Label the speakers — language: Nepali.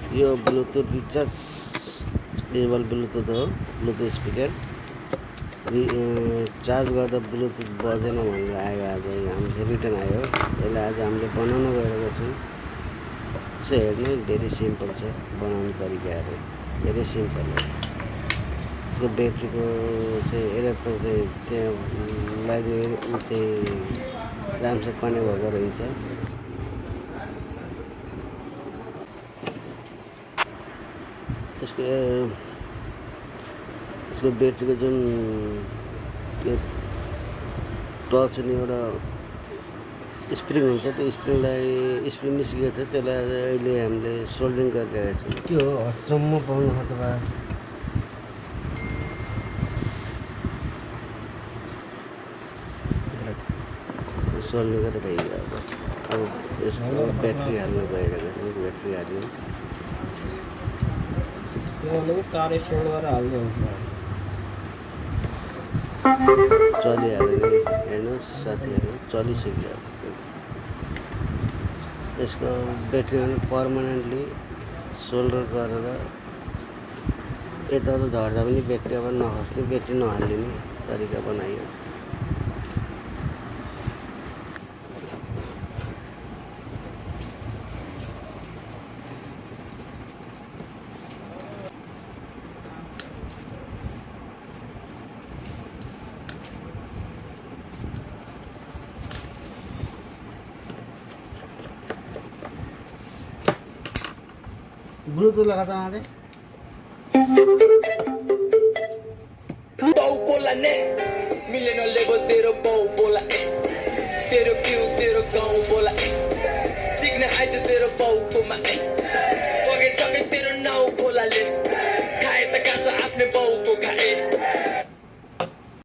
Speaker 1: यो ब्लुटुथ रिचार्जेबल ब्लुटुथ हो, ब्लुटुथ स्पिकर। चार्ज गर्दा ब्लुटुथ बजेन भनेर आयो आज, हामीले रिटर्न आयो। यसलाई आज हामीले बनाउन गएको छौँ। यसो हेर्नु, धेरै सिम्पल छ बनाउने तरिकाहरू, धेरै सिम्पल हो। यसको ब्याट्रीको चाहिँ एडाप्टर चाहिँ त्यहाँ लगाइदिएर चाहिँ राम्रोसँग कनेक्ट भएको रहन्छ। यसको ब्याट्रीको जुन त्यो टच हुने एउटा स्प्रिङ हुन्छ, त्यो स्प्रिङ निस्किएको थियो, त्यसलाई अहिले हामीले सोल्डरिङ गरिरहेका छौँ। त्यो हचम्म पाउनु अथवा सोल्डरिङ गरेर भइगयो। अब यसको ब्याट्री हाल्नु गइरहेको छ, ब्याट्री हाल्नु
Speaker 2: तारै सोल्ड गरेर हाल्ने हुन्छ।
Speaker 1: चलिहाल्यो नि, हेर्नुहोस् साथीहरू, चलिसक्यो। यसको ब्याट्री पर्मानेन्टली सोल्डर गरेर यता झर्दा पनि ब्याट्री अब नखस्ने, ब्याट्री नहालिने तरिका बनाइयो। ब्लूटूथ लगाता है
Speaker 3: बोला ने मिले न लेवल तेरो बो बोला तेरो क्यों तेरो गाँव बोला सीखने आए तेरो बो को मैं पगे सके तेरो नाव खोला ले